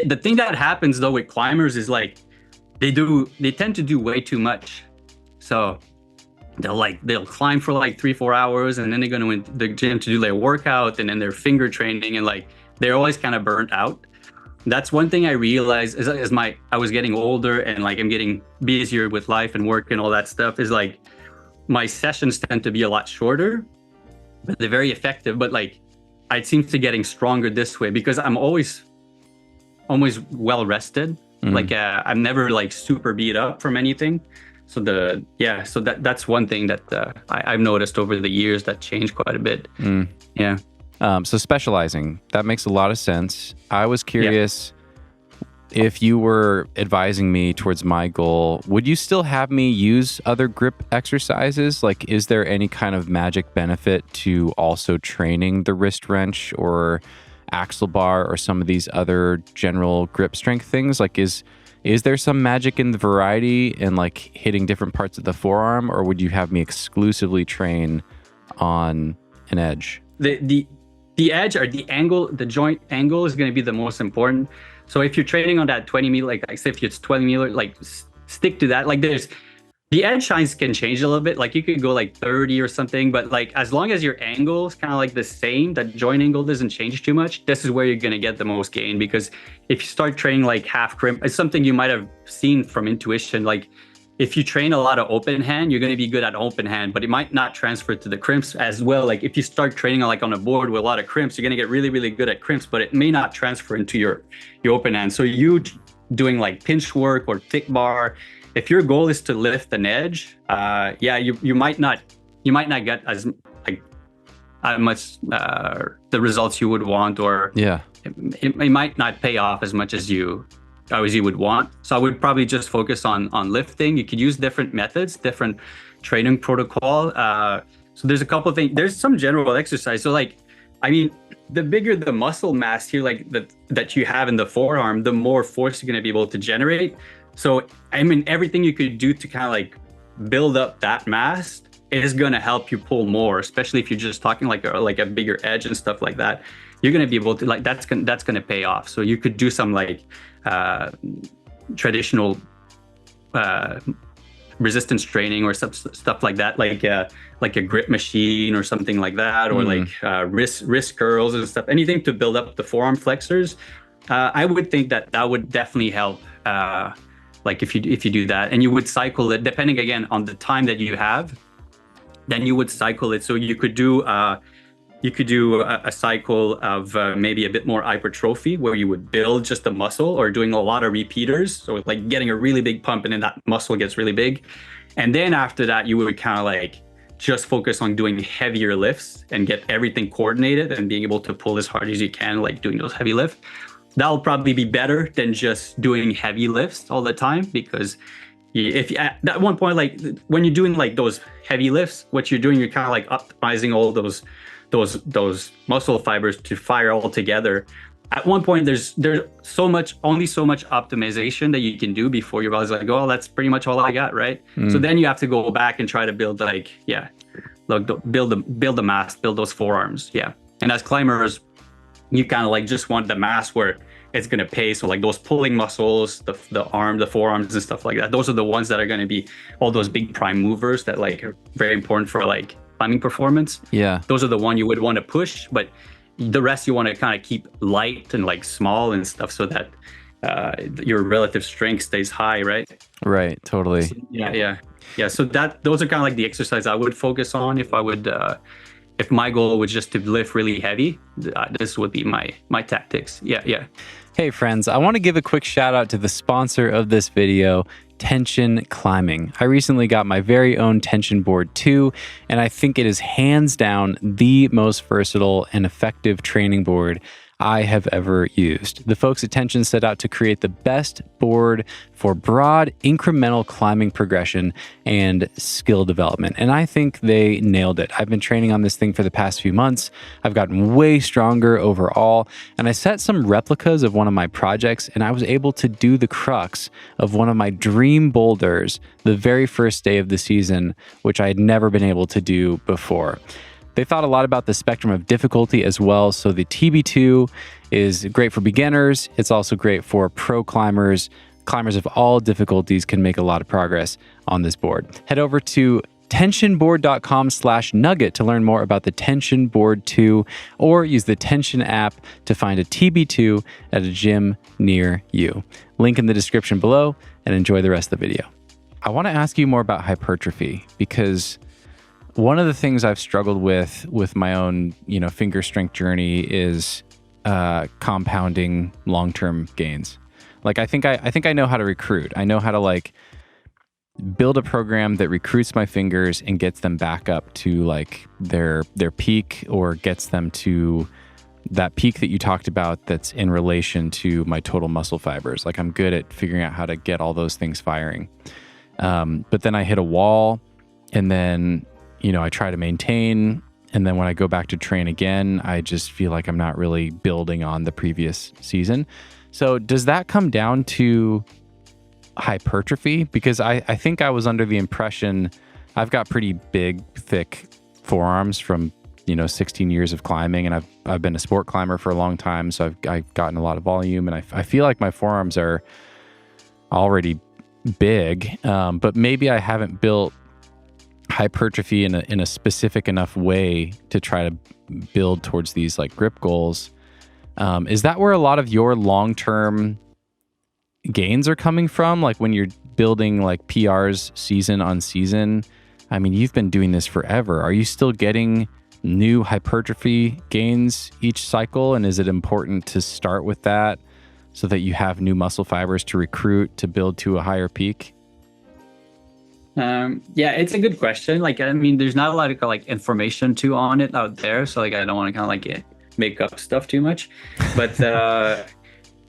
the thing that happens though with climbers is like they tend to do way too much. So they'll climb for like 3-4 hours, and then they're going to the gym to do their workout, and then their finger training, and like they're always kind of burnt out. That's one thing I realized as I was getting older, and like I'm getting busier with life and work and all that stuff, is like my sessions tend to be a lot shorter, but they're very effective. But like I seem to getting stronger this way because I'm always well rested. Like I'm never like super beat up from anything. So that's one thing that I've noticed over the years that changed quite a bit. Yeah. So specializing, that makes a lot of sense. I was curious if you were advising me towards my goal, would you still have me use other grip exercises? Like, is there any kind of magic benefit to also training the wrist wrench or axle bar or some of these other general grip strength things? Like, is there some magic in the variety and like hitting different parts of the forearm, or would you have me exclusively train on an edge? The edge or the angle, the joint angle is going to be the most important. So if you're training on that 20 millimeter, like I said, if it's 20 millimeter, like stick to that. Like the edge shines can change a little bit. Like you could go like 30 or something, but like as long as your angle is kind of like the same, that joint angle doesn't change too much, this is where you're going to get the most gain. Because if you start training like half crimp, it's something you might have seen from intuition. Like if you train a lot of open hand, you're going to be good at open hand, but it might not transfer to the crimps as well. Like if you start training like on a board with a lot of crimps, you're going to get really, really good at crimps, but it may not transfer into your open hand. So you doing like pinch work or thick bar, if your goal is to lift an edge, you might not get as much the results you would want, or it might not pay off as much as you would want. So I would probably just focus on lifting. You could use different methods, different training protocol. So there's a couple of things. There's some general exercise. So like, I mean, the bigger the muscle mass here, like that you have in the forearm, the more force you're going to be able to generate. So I mean, everything you could do to kind of like build up that mass is going to help you pull more, especially if you're just talking like a bigger edge and stuff like that. You're going to be able to like that's going to pay off. So you could do some like traditional resistance training or stuff like that, like a grip machine or something like that, or like wrist curls and stuff. Anything to build up the forearm flexors. I would think that would definitely help. Like if you do that, and you would cycle it depending again on the time that you have, then you would cycle it. So you could do a cycle of maybe a bit more hypertrophy, where you would build just the muscle, or doing a lot of repeaters. So like getting a really big pump, and then that muscle gets really big. And then after that, you would kind of like just focus on doing heavier lifts and get everything coordinated and being able to pull as hard as you can, like doing those heavy lifts. That'll probably be better than just doing heavy lifts all the time, because if you, at one point, like when you're doing like those heavy lifts, what you're doing, you're kind of like optimizing all those muscle fibers to fire all together. At one point, there's only so much optimization that you can do before your body's like, oh, that's pretty much all I got, right? So then you have to go back and try to build build the mass, build those forearms, And as climbers, you kind of like just want the mass where it's going to pay. So like those pulling muscles, the arm, the forearms and stuff like that, those are the ones that are going to be all those big prime movers that like are very important for like climbing performance. Those are the one you would want to push, but the rest you want to kind of keep light and like small and stuff, so that your relative strength stays high, right? Totally. So, so those are kind of like the exercise I would focus on if I would if my goal was just to lift really heavy. This would be my tactics. Hey friends, I want to give a quick shout out to the sponsor of this video, Tension Climbing. I recently got my very own tension board too, and I think it is hands down the most versatile and effective training board I have ever used. The folks at Tension set out to create the best board for broad incremental climbing progression and skill development. And I think they nailed it. I've been training on this thing for the past few months. I've gotten way stronger overall. And I set some replicas of one of my projects, and I was able to do the crux of one of my dream boulders the very first day of the season, which I had never been able to do before. They thought a lot about the spectrum of difficulty as well. So the TB2 is great for beginners. It's also great for pro climbers. Climbers of all difficulties can make a lot of progress on this board. Head over to tensionboard.com/nugget to learn more about the Tension Board 2, or use the Tension app to find a TB2 at a gym near you. Link in the description below, and enjoy the rest of the video. I want to ask you more about hypertrophy, because one of the things I've struggled with my own, finger strength journey is compounding long-term gains. Like I think I know how to recruit. I know how to build a program that recruits my fingers and gets them back up to their peak, or gets them to that peak that you talked about that's in relation to my total muscle fibers. I'm good at figuring out how to get all those things firing. But then I hit a wall, and then, I try to maintain. And then when I go back to train again, I just feel like I'm not really building on the previous season. So does that come down to hypertrophy? Because I think I was under the impression I've got pretty big, thick forearms from 16 years of climbing, and I've been a sport climber for a long time, so I've gotten a lot of volume, and I feel like my forearms are already big, but maybe I haven't built hypertrophy in a specific enough way to try to build towards these grip goals. Is that where a lot of your long-term gains are coming from? When you're building PRs season on season, I mean, you've been doing this forever. Are you still getting new hypertrophy gains each cycle? And is it important to start with that so that you have new muscle fibers to recruit to build to a higher peak? Yeah, it's a good question. There's not a lot of information on it out there. So I don't want to make up stuff too much, but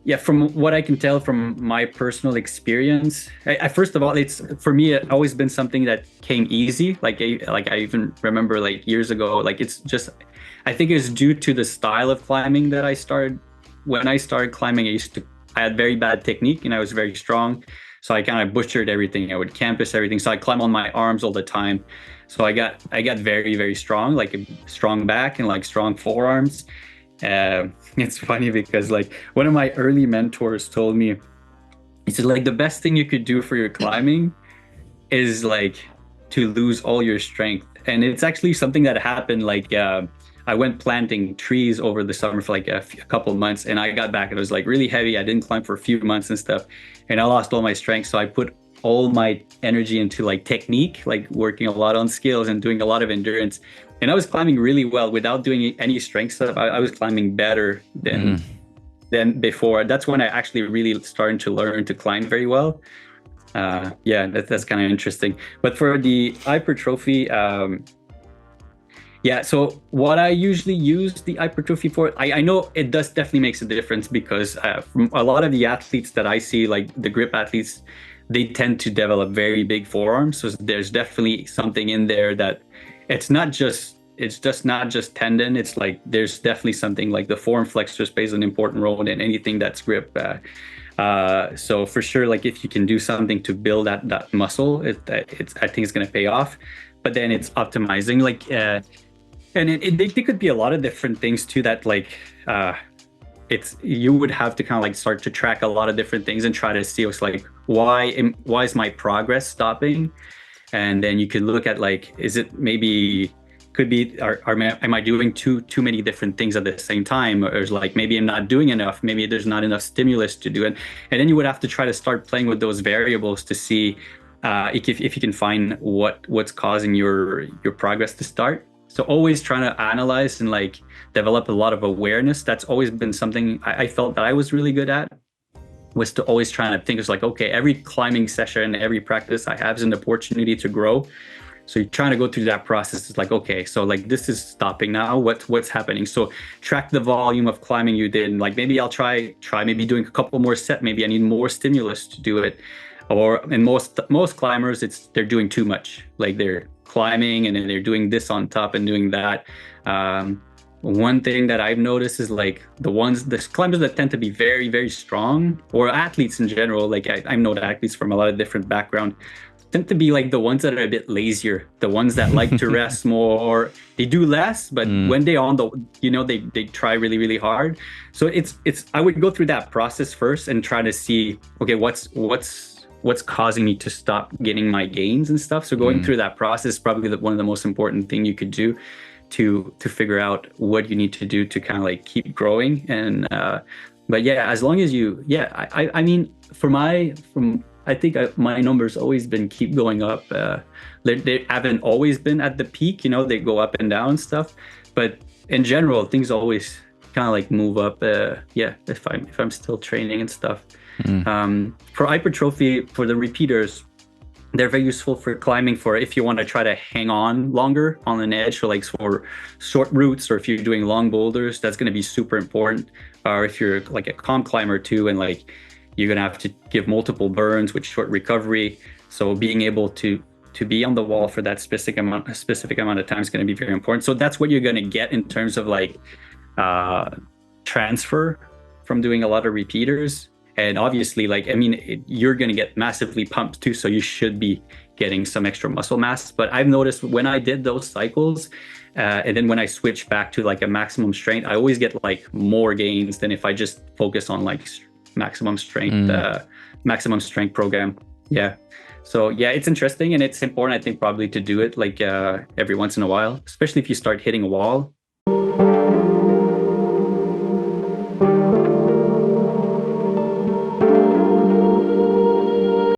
yeah, from what I can tell from my personal experience, first of all, it's for me, it's always been something that came easy. I even remember years ago, it's just, I think it's due to the style of climbing that I started. When I started climbing, I had very bad technique, and I was very strong. So I kind of butchered everything. I would campus everything. So I climb on my arms all the time. So I got very, very strong, a strong back and strong forearms. It's funny because one of my early mentors told me, he said the best thing you could do for your climbing is to lose all your strength. And it's actually something that happened. I went planting trees over the summer for a couple of months, and I got back and it was really heavy. I didn't climb for a few months and stuff, and I lost all my strength. So I put all my energy into technique, working a lot on skills and doing a lot of endurance. And I was climbing really well without doing any strength stuff. I was climbing better than before. That's when I actually really started to learn to climb very well. Yeah, that's kind of interesting. But for the hypertrophy, yeah, so what I usually use the hypertrophy for, I know it does definitely makes a difference, because from a lot of the athletes that I see, the grip athletes, they tend to develop very big forearms. So there's definitely something in there that it's just not just tendon. It's there's definitely something the forearm flexors plays an important role in anything that's grip. So for sure, if you can do something to build that muscle, I think it's going to pay off. But then it's optimizing, and it could be a lot of different things too. That you would have to kind of start to track a lot of different things and try to see why is my progress stopping? And then you could look at is it maybe could be am I doing too many different things at the same time, or is maybe I'm not doing enough, maybe there's not enough stimulus to do it. And then you would have to try to start playing with those variables to see if you can find what's causing your progress to start. So always trying to analyze and develop a lot of awareness. That's always been something I felt that I was really good at, was to always trying to think it's okay, every climbing session, every practice I have is an opportunity to grow. So you're trying to go through that process. It's okay, so this is stopping now. What's happening? So track the volume of climbing you did. And maybe I'll try maybe doing a couple more sets. Maybe I need more stimulus to do it. Or in most climbers, they're doing too much. They're climbing and then they're doing this on top and doing that. One thing that I've noticed is the climbers that tend to be very, very strong, or athletes in general. I know athletes from a lot of different backgrounds. tend to be like the ones that are a bit lazier, the ones that like to rest more. They do less, but when they on the, they try really, really hard. So it's I would go through that process first and try to see, okay, what's causing me to stop getting my gains and stuff. So going through that process is probably one of the most important thing you could do to figure out what you need to do to kind of like keep growing. And but yeah, as long as I mean, I think my numbers always been keep going up. They haven't always been at the peak, they go up and down and stuff. But in general, things always kind of like move up. If I'm still training and stuff. For hypertrophy, for the repeaters, they're very useful for climbing, for if you want to try to hang on longer on an edge, or like for short routes, or if you're doing long boulders, that's going to be super important. Or if you're like a comp climber too, and like you're going to have to give multiple burns with short recovery. So being able to be on the wall for that specific amount of time is going to be very important. So that's what you're going to get in terms of like transfer from doing a lot of repeaters. And obviously, like, I mean, you're going to get massively pumped too. So you should be getting some extra muscle mass. But I've noticed when I did those cycles, and then when I switch back to like a maximum strength, I always get like more gains than if I just focus on like maximum strength program. Yeah. So yeah, it's interesting, and it's important, I think, probably to do it like every once in a while, especially if you start hitting a wall.